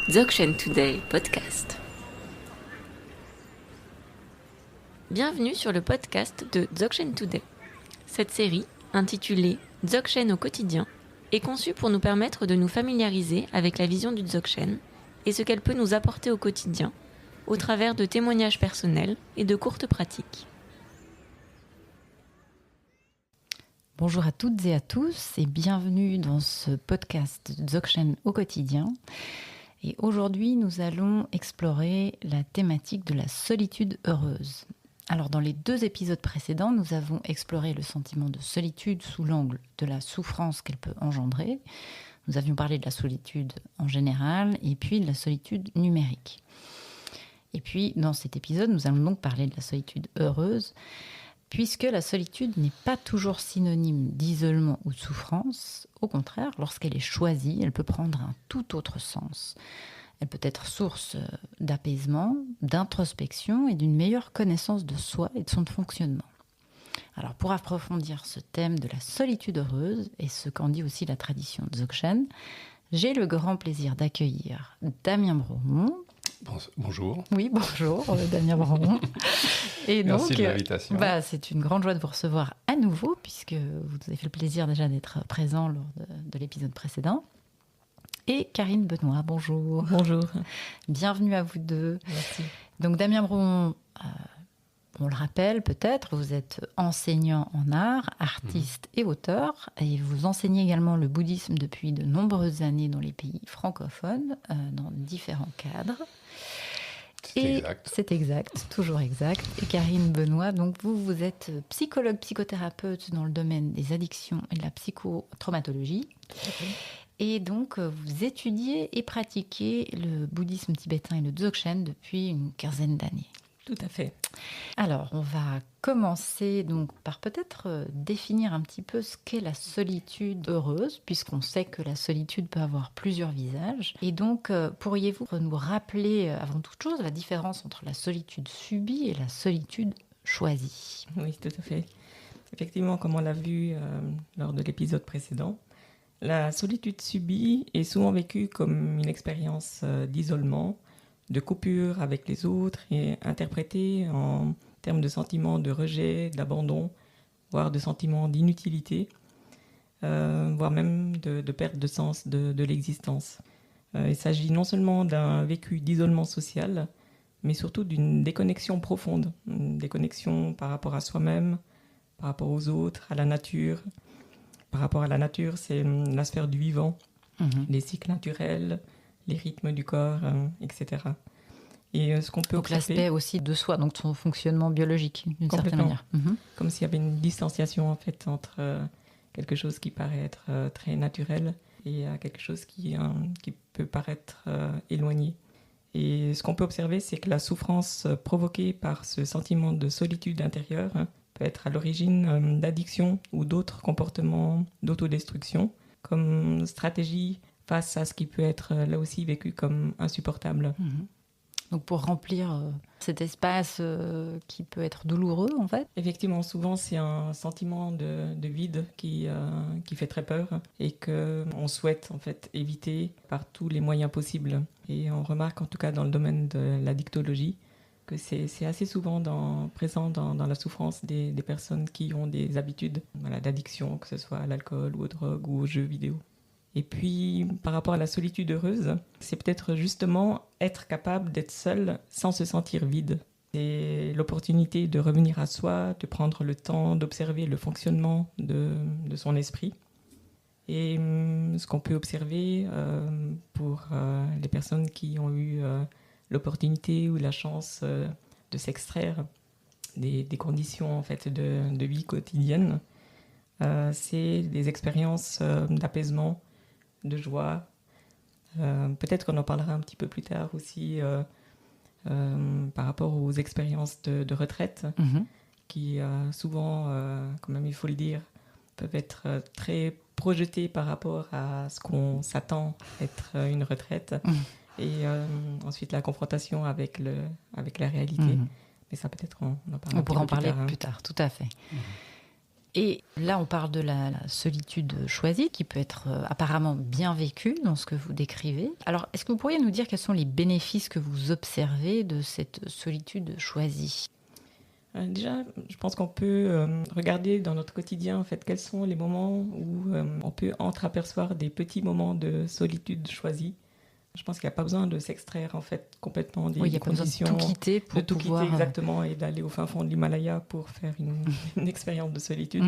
Dzogchen Today podcast. Bienvenue sur le podcast de Dzogchen Today. Cette série, intitulée Dzogchen au quotidien, est conçue pour nous permettre de nous familiariser avec la vision du Dzogchen et ce qu'elle peut nous apporter au quotidien, au travers de témoignages personnels et de courtes pratiques. Bonjour à toutes et à tous et bienvenue dans ce podcast Dzogchen au quotidien. Et aujourd'hui, nous allons explorer la thématique de la solitude heureuse. Alors, dans les 2 épisodes précédents, nous avons exploré le sentiment de solitude sous l'angle de la souffrance qu'elle peut engendrer. Nous avions parlé de la solitude en général et puis de la solitude numérique. Et puis, dans cet épisode, nous allons donc parler de la solitude heureuse, puisque la solitude n'est pas toujours synonyme d'isolement ou de souffrance. Au contraire, lorsqu'elle est choisie, elle peut prendre un tout autre sens. Elle peut être source d'apaisement, d'introspection et d'une meilleure connaissance de soi et de son fonctionnement. Alors, pour approfondir ce thème de la solitude heureuse, et ce qu'en dit aussi la tradition Dzogchen, j'ai le grand plaisir d'accueillir Damien Bromont. Bonjour. Oui, bonjour, Damien Bromont. Et merci donc, de l'invitation. C'est une grande joie de vous recevoir à nouveau, puisque vous avez fait le plaisir déjà d'être présent lors de l'épisode précédent. Et Karine Benoît, bonjour. Bonjour. Bienvenue à vous deux. Merci. Donc Damien Bromont, on le rappelle peut-être, vous êtes enseignant en art, artiste et auteur, et vous enseignez également le bouddhisme depuis de nombreuses années dans les pays francophones, dans différents cadres. C'est exact, toujours exact. Et Karine Benoît, donc vous êtes psychologue, psychothérapeute dans le domaine des addictions et de la psychotraumatologie. Et donc, vous étudiez et pratiquez le bouddhisme tibétain et le Dzogchen depuis une quinzaine d'années. Tout à fait. Alors, on va commencer donc par peut-être définir un petit peu ce qu'est la solitude heureuse, puisqu'on sait que la solitude peut avoir plusieurs visages. Et donc, pourriez-vous nous rappeler, avant toute chose, la différence entre la solitude subie et la solitude choisie ? Oui, tout à fait. Effectivement, comme on l'a vu lors de l'épisode précédent, la solitude subie est souvent vécue comme une expérience d'isolement, de coupure avec les autres et interprétée en termes de sentiments de rejet, d'abandon, voire de sentiments d'inutilité, voire même de perte de sens de l'existence. Il s'agit non seulement d'un vécu d'isolement social, mais surtout d'une déconnexion profonde, une déconnexion par rapport à soi-même, par rapport aux autres, à la nature. Par rapport à la nature, c'est la sphère du vivant, les cycles naturels, les rythmes du corps, etc. Et ce qu'on peut donc observer, l'aspect aussi de soi, donc son fonctionnement biologique, d'une certaine manière. Comme s'il y avait une distanciation en fait entre quelque chose qui paraît être très naturel et quelque chose qui peut paraître éloigné. Et ce qu'on peut observer, c'est que la souffrance provoquée par ce sentiment de solitude intérieure peut être à l'origine d'addiction ou d'autres comportements d'autodestruction, comme stratégie face à ce qui peut être là aussi vécu comme insupportable. Donc pour remplir cet espace qui peut être douloureux en fait. Effectivement, souvent c'est un sentiment de vide qui fait très peur et qu'on souhaite en fait éviter par tous les moyens possibles. Et on remarque en tout cas dans le domaine de l'addictologie que c'est assez souvent présent dans la souffrance des personnes qui ont des habitudes d'addiction, que ce soit à l'alcool ou aux drogues ou aux jeux vidéo. Et puis, par rapport à la solitude heureuse, c'est peut-être justement être capable d'être seul sans se sentir vide. C'est l'opportunité de revenir à soi, de prendre le temps d'observer le fonctionnement de son esprit. Et ce qu'on peut observer pour les personnes qui ont eu l'opportunité ou la chance de s'extraire des conditions en fait, de vie quotidienne, c'est des expériences d'apaisement, de joie. Peut-être qu'on en parlera un petit peu plus tard aussi par rapport aux expériences de retraite qui souvent, quand même il faut le dire, peuvent être très projetées par rapport à ce qu'on s'attend être une retraite et ensuite la confrontation avec la réalité. Mais ça peut-être on en parlera on pourra en parler plus tard. Plus tard, tout à fait. Et là, on parle de la solitude choisie, qui peut être apparemment bien vécue dans ce que vous décrivez. Alors, est-ce que vous pourriez nous dire quels sont les bénéfices que vous observez de cette solitude choisie ? Déjà, je pense qu'on peut regarder dans notre quotidien en fait, quels sont les moments où on peut entreapercevoir des petits moments de solitude choisie. Je pense qu'il n'y a pas besoin de s'extraire en fait, complètement des conditions. Il n'y a pas besoin de tout quitter pour pouvoir... quitter exactement et d'aller au fin fond de l'Himalaya pour faire une expérience de solitude.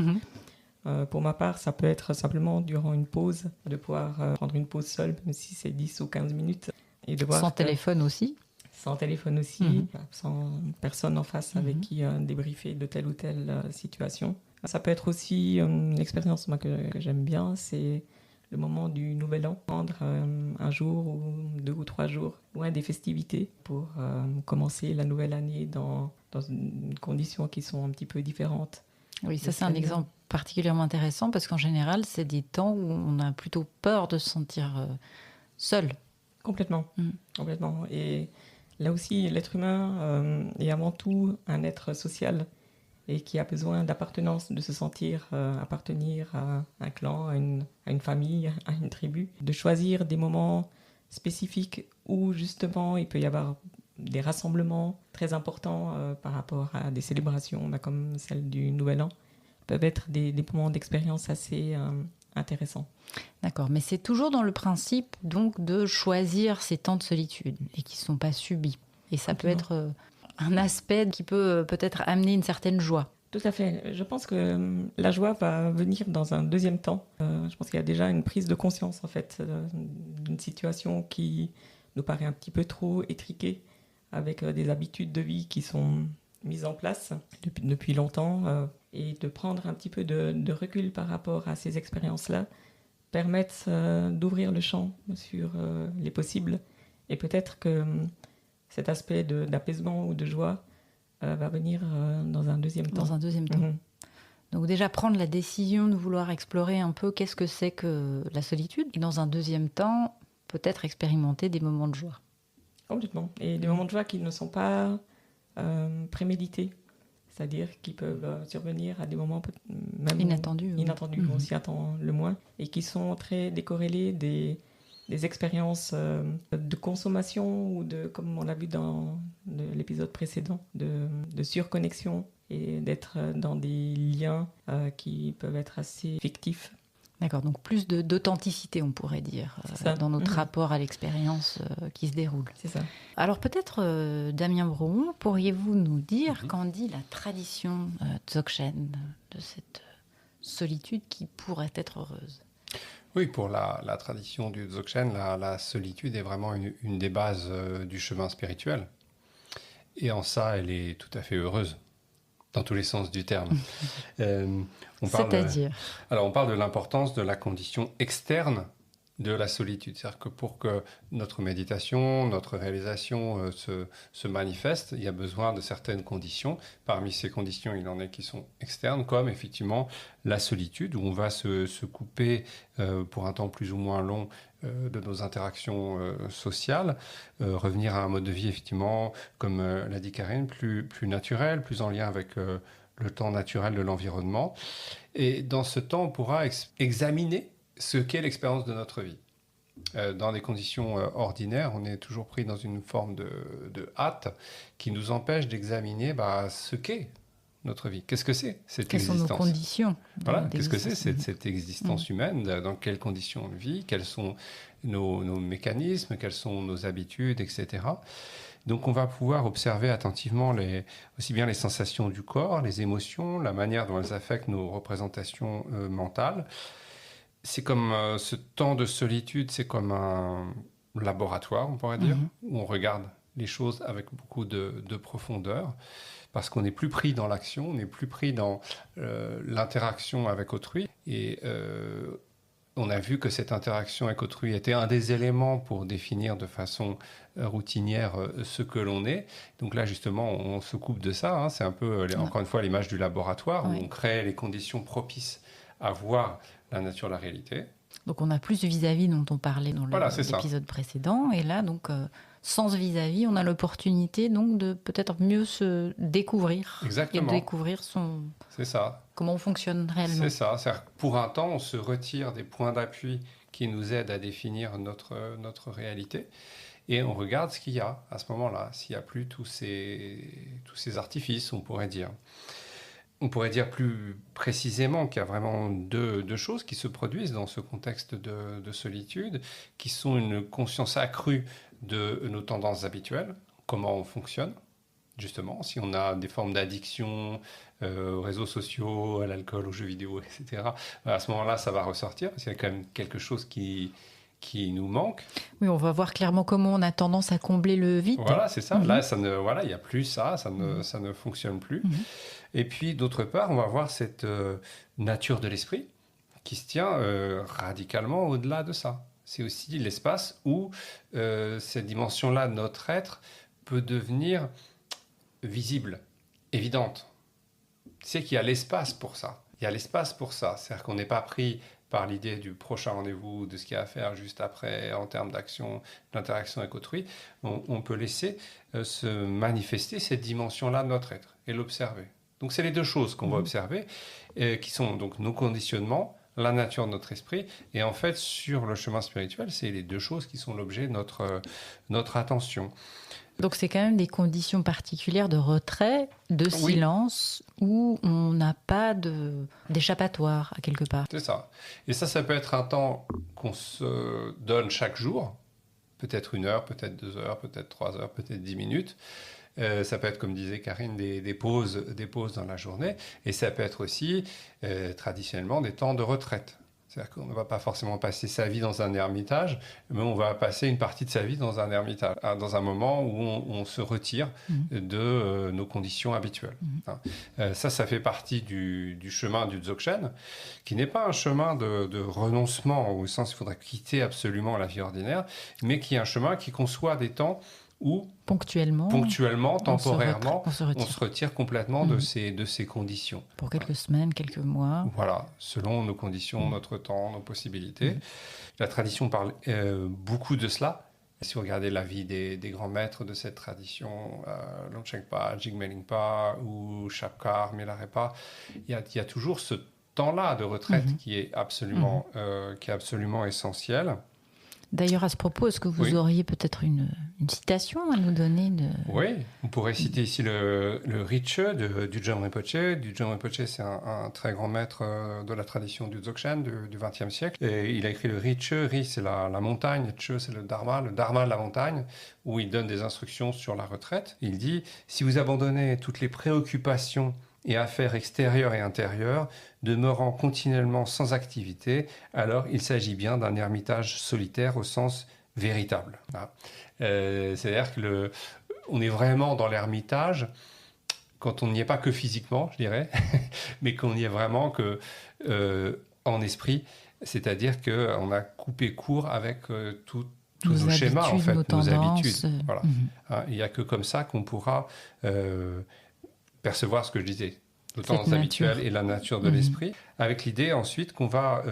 Pour ma part, ça peut être simplement durant une pause, de pouvoir prendre une pause seule, même si c'est 10 ou 15 minutes. Et de voir sans téléphone aussi. Sans téléphone aussi, sans personne en face avec qui débriefer de telle ou telle situation. Ça peut être aussi une expérience moi, que j'aime bien, c'est le moment du Nouvel An, prendre un jour ou 2 ou 3 jours loin des festivités pour commencer la nouvelle année dans des conditions qui sont un petit peu différentes. Oui, ça c'est un exemple particulièrement intéressant parce qu'en général, c'est des temps où on a plutôt peur de se sentir seul. Complètement, complètement. Et là aussi, l'être humain est avant tout un être social et qui a besoin d'appartenance, de se sentir appartenir à un clan, à une famille, à une tribu. De choisir des moments spécifiques où justement il peut y avoir des rassemblements très importants par rapport à des célébrations comme celle du Nouvel An, peuvent être des moments d'expérience assez intéressants. D'accord, mais c'est toujours dans le principe donc de choisir ces temps de solitude et qui ne sont pas subis. Et ça peut être un aspect qui peut peut-être amener une certaine joie. Tout à fait. Je pense que la joie va venir dans un deuxième temps. Je pense qu'il y a déjà une prise de conscience en fait d'une situation qui nous paraît un petit peu trop étriquée, avec des habitudes de vie qui sont mises en place depuis longtemps, et de prendre un petit peu de recul par rapport à ces expériences-là permettent d'ouvrir le champ sur les possibles, et peut-être que cet aspect d'apaisement ou de joie va venir dans un deuxième temps. Dans un deuxième temps. Donc déjà prendre la décision de vouloir explorer un peu qu'est-ce que c'est que la solitude, et dans un deuxième temps, peut-être expérimenter des moments de joie. Complètement. Et des moments de joie qui ne sont pas prémédités, c'est-à-dire qui peuvent survenir à des moments même inattendus, où on s'y attend le moins, et qui sont très décorrélés des expériences de consommation ou comme on l'a vu dans l'épisode précédent, de surconnexion et d'être dans des liens qui peuvent être assez fictifs. D'accord, donc plus d'authenticité, on pourrait dire, dans notre rapport à l'expérience qui se déroule. C'est ça. Alors peut-être, Damien Brouon, pourriez-vous nous dire qu'en dit la tradition dzogchen de cette solitude qui pourrait être heureuse ? Oui, pour la tradition du dzogchen, la solitude est vraiment une des bases du chemin spirituel. Et en ça, elle est tout à fait heureuse, dans tous les sens du terme. C'est-à-dire Alors, on parle de l'importance de la condition externe de la solitude. C'est-à-dire que pour que notre méditation, notre réalisation se manifeste, il y a besoin de certaines conditions. Parmi ces conditions, il y en a qui sont externes, comme effectivement la solitude, où on va se couper pour un temps plus ou moins long de nos interactions sociales, revenir à un mode de vie, effectivement, comme l'a dit Karine, plus naturel, plus en lien avec le temps naturel de l'environnement. Et dans ce temps, on pourra examiner ce qu'est l'expérience de notre vie. Dans des conditions ordinaires, on est toujours pris dans une forme de hâte qui nous empêche d'examiner ce qu'est notre vie. Qu'est-ce que c'est cette existence ? Quelles sont nos conditions ? Voilà, qu'est-ce que c'est cette existence humaine ? Dans quelles conditions on vit ? Quels sont nos mécanismes ? Quelles sont nos habitudes, etc. Donc on va pouvoir observer attentivement aussi bien les sensations du corps, les émotions, la manière dont elles affectent nos représentations mentales. C'est comme ce temps de solitude, c'est comme un laboratoire, on pourrait dire, où on regarde les choses avec beaucoup de profondeur, parce qu'on n'est plus pris dans l'action, on n'est plus pris dans l'interaction avec autrui. Et on a vu que cette interaction avec autrui était un des éléments pour définir de façon routinière ce que l'on est. Donc là, justement, on se coupe de ça. C'est un peu, encore une fois, l'image du laboratoire, où on crée les conditions propices à voir la nature de la réalité. Donc on a plus de vis-à-vis dont on parlait dans Voilà, c'est ça. l'épisode précédent. Et là, donc, sans ce vis-à-vis, on a l'opportunité donc de peut-être mieux se découvrir. Exactement. Et de découvrir C'est ça. comment on fonctionne réellement. C'est ça. C'est-à-dire que pour un temps, on se retire des points d'appui qui nous aident à définir notre réalité. Et on regarde ce qu'il y a à ce moment-là, s'il n'y a plus tous ces artifices, on pourrait dire. On pourrait dire plus précisément qu'il y a vraiment deux choses qui se produisent dans ce contexte de solitude, qui sont une conscience accrue de nos tendances habituelles, comment on fonctionne, justement, si on a des formes d'addiction aux réseaux sociaux, à l'alcool, aux jeux vidéo, etc. À ce moment-là, ça va ressortir, parce qu'il y a quand même quelque chose qui nous manque. Oui, on va voir clairement comment on a tendance à combler le vide. Voilà, c'est ça. Là, il n'y a plus ça, ça ne fonctionne plus. Et puis, d'autre part, on va voir cette nature de l'esprit qui se tient radicalement au-delà de ça. C'est aussi l'espace où cette dimension-là de notre être peut devenir visible, évidente. C'est qu'il y a l'espace pour ça. Il y a l'espace pour ça. C'est-à-dire qu'on n'est pas pris par l'idée du prochain rendez-vous, de ce qu'il y a à faire juste après, en termes d'action, d'interaction avec autrui. On peut laisser se manifester cette dimension-là de notre être et l'observer. Donc, c'est les deux choses qu'on va observer, qui sont donc nos conditionnements, la nature de notre esprit, et en fait, sur le chemin spirituel, c'est les deux choses qui sont l'objet de notre attention. Donc, c'est quand même des conditions particulières de retrait, de silence, où on n'a pas d'échappatoire à quelque part. C'est ça. Et ça peut être un temps qu'on se donne chaque jour, peut-être 1 heure, peut-être 2 heures, peut-être 3 heures, peut-être 10 minutes. Ça peut être, comme disait Karine, des pauses dans la journée. Et ça peut être aussi, traditionnellement, des temps de retraite. C'est-à-dire qu'on ne va pas forcément passer sa vie dans un ermitage, mais on va passer une partie de sa vie dans un ermitage, dans un moment où on se retire de nos conditions habituelles. Ça fait partie du chemin du Dzogchen, qui n'est pas un chemin de renoncement, au sens où il faudrait quitter absolument la vie ordinaire, mais qui est un chemin qui conçoit des temps où ponctuellement, temporairement, on se retire complètement de ces conditions. Pour quelques semaines, quelques mois. Voilà, selon nos conditions, notre temps, nos possibilités. La tradition parle beaucoup de cela. Si vous regardez la vie des grands maîtres de cette tradition, Longchenpa, Jigme Lingpa ou Shapkar, Milarepa, il y a toujours ce temps-là de retraite qui est absolument essentiel. D'ailleurs, à ce propos, est-ce que vous auriez peut-être une citation à nous donner Oui, on pourrait citer ici le Rinche du Dudjom Rinpoche. Dudjom Rinpoche, c'est un très grand maître de la tradition du Dzogchen du XXe siècle. Et il a écrit le Rinche. Ri, c'est la montagne. Che, c'est le Dharma de la montagne, où il donne des instructions sur la retraite. Il dit « Si vous abandonnez toutes les préoccupations et affaires extérieures et intérieures, demeurant continuellement sans activité, alors il s'agit bien d'un ermitage solitaire au sens véritable. » C'est-à-dire qu'on est vraiment dans l'ermitage quand on n'y est pas que physiquement, je dirais, mais qu'on y est vraiment que en esprit, c'est-à-dire qu'on a coupé court avec tous nos schémas, en fait, nos habitudes. Voilà. Il n'y a que comme ça qu'on pourra percevoir ce que je disais, nos tendances habituelles et la nature de l'esprit, avec l'idée ensuite qu'on va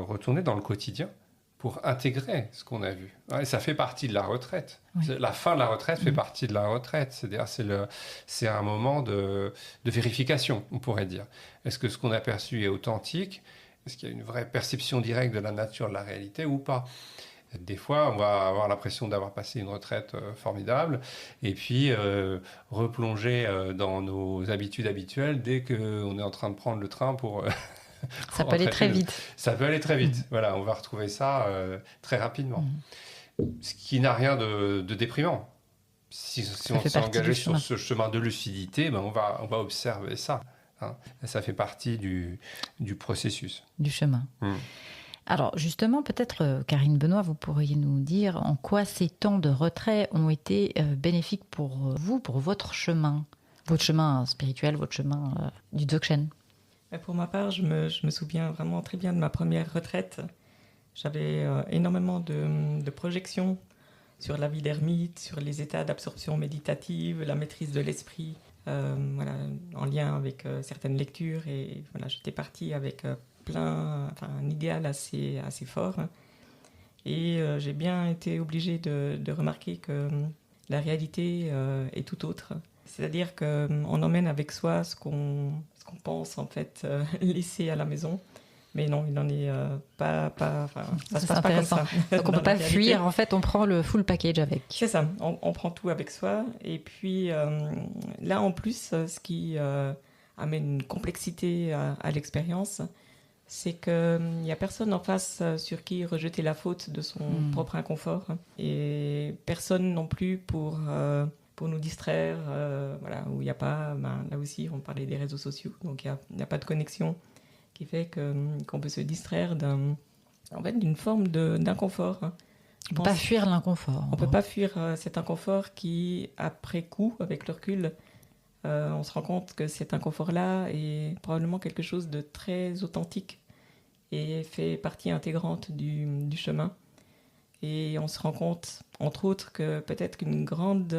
retourner dans le quotidien pour intégrer ce qu'on a vu. Et ça fait partie de la retraite. La fin de la retraite fait partie de la retraite. C'est-à-dire c'est un moment de vérification, on pourrait dire. Est-ce que ce qu'on a perçu est authentique ? Est-ce qu'il y a une vraie perception directe de la nature de la réalité ou pas ? Des fois, on va avoir l'impression d'avoir passé une retraite formidable et puis replonger dans nos habitudes habituelles dès qu'on est en train de prendre le train pour... ça peut aller très vite. Ça peut aller très vite. Voilà, on va retrouver ça très rapidement. Ce qui n'a rien de déprimant. Si on s'est engagé sur ce chemin de lucidité, on va observer ça. Ça fait partie du processus. Du chemin. Alors justement, peut-être, Karine Benoît, vous pourriez nous dire en quoi ces temps de retrait ont été bénéfiques pour vous, pour votre chemin spirituel, votre chemin du Dzogchen. Pour ma part, je me souviens vraiment très bien de ma première retraite. J'avais énormément de projections sur la vie d'ermite, sur les états d'absorption méditative, la maîtrise de l'esprit, en lien avec certaines lectures. Et voilà, j'étais partie avec un idéal assez fort. Et j'ai bien été obligée de remarquer que la réalité est tout autre. C'est-à-dire qu'on emmène avec soi ce qu'on pense en fait laisser à la maison. Mais non, il n'en est pas ça se passe pas comme ça. Donc on ne peut pas fuir, en fait, on prend le full package avec. C'est ça, on prend tout avec soi. Et puis là, en plus, ce qui amène une complexité à l'expérience, c'est qu'il n'y a personne en face sur qui rejeter la faute de son propre inconfort. Et personne non plus pour nous distraire. Voilà, où il n'y a pas, là aussi, on parlait des réseaux sociaux, donc il n'y a pas de connexion qui fait qu'on peut se distraire d'une forme d'inconfort. On ne peut pas fuir l'inconfort. On ne peut pas fuir cet inconfort qui, après coup, avec le recul, on se rend compte que cet inconfort-là est probablement quelque chose de très authentique et fait partie intégrante du chemin. Et on se rend compte, entre autres, que peut-être qu'une grande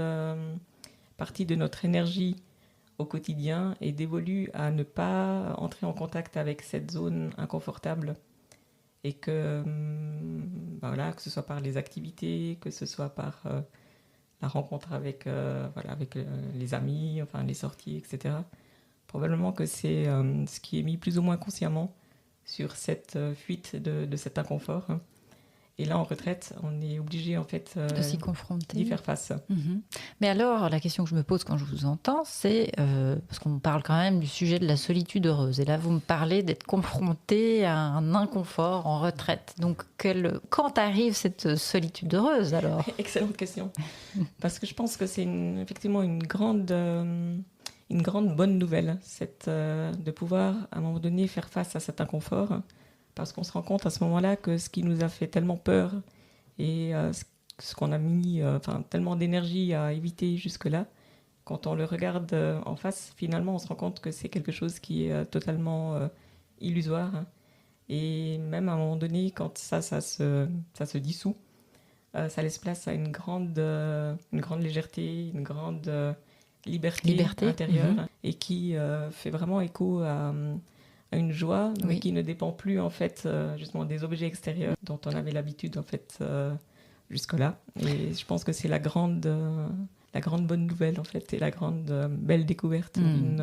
partie de notre énergie au quotidien est dévolue à ne pas entrer en contact avec cette zone inconfortable. Et que, que ce soit par les activités, que ce soit par la rencontre avec les amis, les sorties, etc. Probablement que c'est ce qui est mis plus ou moins consciemment sur cette fuite de cet inconfort. Et là, en retraite, on est obligé en fait de s'y confronter, d'y faire face. Mais alors, la question que je me pose quand je vous entends, c'est parce qu'on parle quand même du sujet de la solitude heureuse. Et là, vous me parlez d'être confronté à un inconfort en retraite. Donc, quand arrive cette solitude heureuse alors ? Excellente question. Parce que je pense que c'est effectivement une grande bonne nouvelle, de pouvoir à un moment donné faire face à cet inconfort. Parce qu'on se rend compte à ce moment-là que ce qui nous a fait tellement peur et ce qu'on a mis tellement d'énergie à éviter jusque-là, quand on le regarde en face, finalement, on se rend compte que c'est quelque chose qui est totalement illusoire. Et même à un moment donné, quand ça se dissout, ça laisse place à une grande légèreté, une grande liberté intérieure et qui fait vraiment écho à une joie, mais qui ne dépend plus en fait justement des objets extérieurs dont on avait l'habitude en fait jusque-là. Et je pense que c'est la grande bonne nouvelle en fait et la grande belle découverte d'une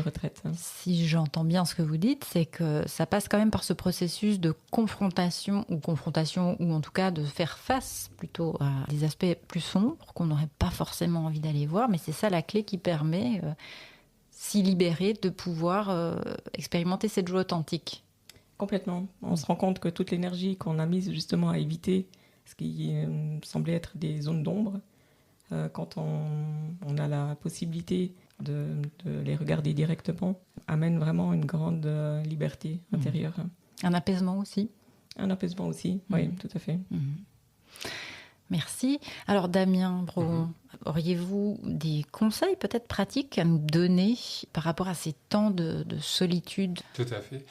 retraite. Si j'entends bien ce que vous dites, c'est que ça passe quand même par ce processus de confrontation ou en tout cas de faire face plutôt à des aspects plus sombres qu'on n'aurait pas forcément envie d'aller voir, mais c'est ça la clé qui permet s'y libérer, de pouvoir expérimenter cette joie authentique. Complètement. On se rend compte que toute l'énergie qu'on a mise justement à éviter ce qui semblait être des zones d'ombre, quand on a la possibilité de les regarder directement, amène vraiment une grande liberté intérieure. Un apaisement aussi. Un apaisement aussi, oui, tout à fait. Merci. Alors Damien Brogon, auriez-vous des conseils peut-être pratiques à nous donner par rapport à ces temps de solitude ? Tout à fait.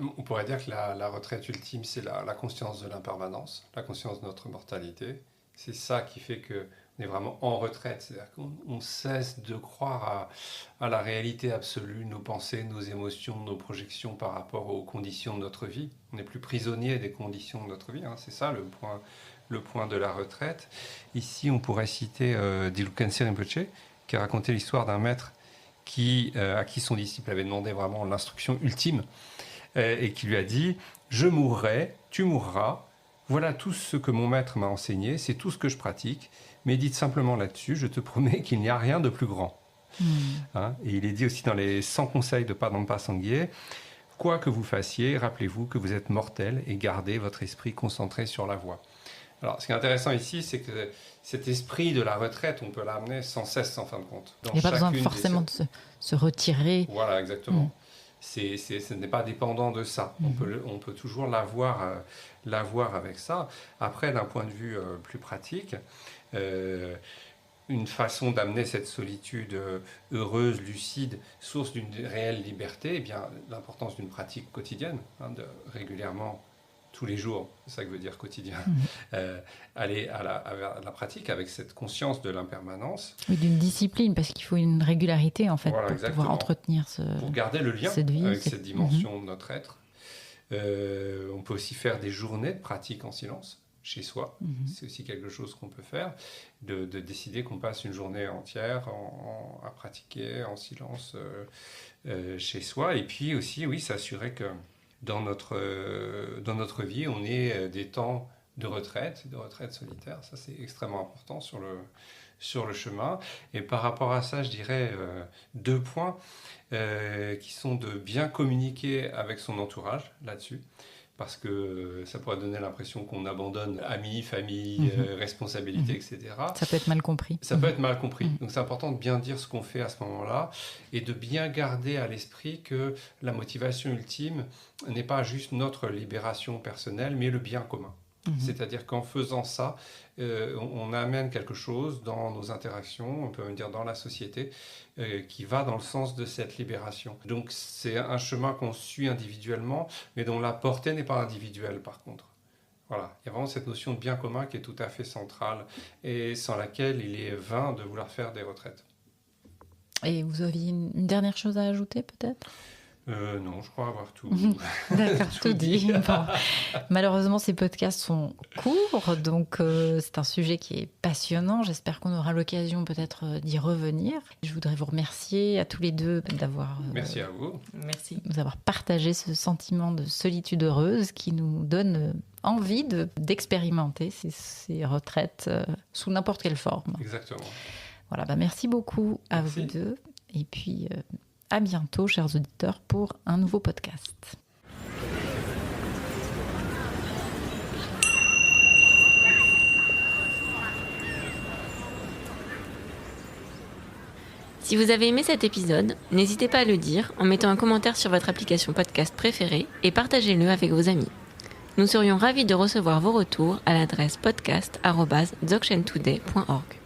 On pourrait dire que la retraite ultime, c'est la conscience de l'impermanence, la conscience de notre mortalité. C'est ça qui fait qu'on est vraiment en retraite. C'est-à-dire qu'on cesse de croire à la réalité absolue, nos pensées, nos émotions, nos projections par rapport aux conditions de notre vie. On n'est plus prisonnier des conditions de notre vie. C'est ça le point de la retraite. Ici, on pourrait citer Dilukhanse Rinpoche, qui a raconté l'histoire d'un maître à qui son disciple avait demandé vraiment l'instruction ultime et qui lui a dit « Je mourrai, tu mourras, voilà tout ce que mon maître m'a enseigné, c'est tout ce que je pratique, médite simplement là-dessus, je te promets qu'il n'y a rien de plus grand. » Et il est dit aussi dans les 100 conseils de Padampa Sangye, « Quoi que vous fassiez, rappelez-vous que vous êtes mortel et gardez votre esprit concentré sur la voie. » Alors, ce qui est intéressant ici, c'est que cet esprit de la retraite, on peut l'amener sans cesse, en fin de compte. Il n'y a pas besoin forcément de se retirer. Voilà, exactement. Ce n'est pas dépendant de ça. On peut toujours l'avoir avec ça. Après, d'un point de vue plus pratique, une façon d'amener cette solitude heureuse, lucide, source d'une réelle liberté, eh bien, l'importance d'une pratique quotidienne, de régulièrement, tous les jours, c'est ça que veut dire quotidien, aller à la pratique avec cette conscience de l'impermanence. Oui, d'une discipline, parce qu'il faut une régularité en fait, voilà, pour pouvoir entretenir pour garder le lien cette vie, avec cette dimension de notre être. On peut aussi faire des journées de pratique en silence chez soi. C'est aussi quelque chose qu'on peut faire, de décider qu'on passe une journée entière à pratiquer en silence chez soi. Et puis aussi, oui, s'assurer que dans notre vie, on ait des temps de retraite solitaire. Ça, c'est extrêmement important sur le chemin. Et par rapport à ça, je dirais 2 points qui sont de bien communiquer avec son entourage là-dessus. Parce que ça pourrait donner l'impression qu'on abandonne amis, famille, responsabilités, etc. Ça peut être mal compris. Ça peut être mal compris. Donc c'est important de bien dire ce qu'on fait à ce moment-là et de bien garder à l'esprit que la motivation ultime n'est pas juste notre libération personnelle, mais le bien commun. C'est-à-dire qu'en faisant ça, on amène quelque chose dans nos interactions, on peut même dire dans la société, qui va dans le sens de cette libération. Donc c'est un chemin qu'on suit individuellement, mais dont la portée n'est pas individuelle par contre. Voilà, il y a vraiment cette notion de bien commun qui est tout à fait centrale et sans laquelle il est vain de vouloir faire des retraites. Et vous aviez une dernière chose à ajouter peut-être ? Non, je crois avoir tout. D'accord, tout dit. Bon. Malheureusement, ces podcasts sont courts, donc c'est un sujet qui est passionnant. J'espère qu'on aura l'occasion peut-être d'y revenir. Je voudrais vous remercier à tous les deux d'avoir... Merci à vous. Merci. Nous avoir partagé ce sentiment de solitude heureuse qui nous donne envie d'expérimenter ces retraites sous n'importe quelle forme. Exactement. Voilà, merci beaucoup à vous deux. Et puis... à bientôt, chers auditeurs, pour un nouveau podcast. Si vous avez aimé cet épisode, n'hésitez pas à le dire en mettant un commentaire sur votre application podcast préférée et partagez-le avec vos amis. Nous serions ravis de recevoir vos retours à l'adresse podcast@dzogchentoday.org.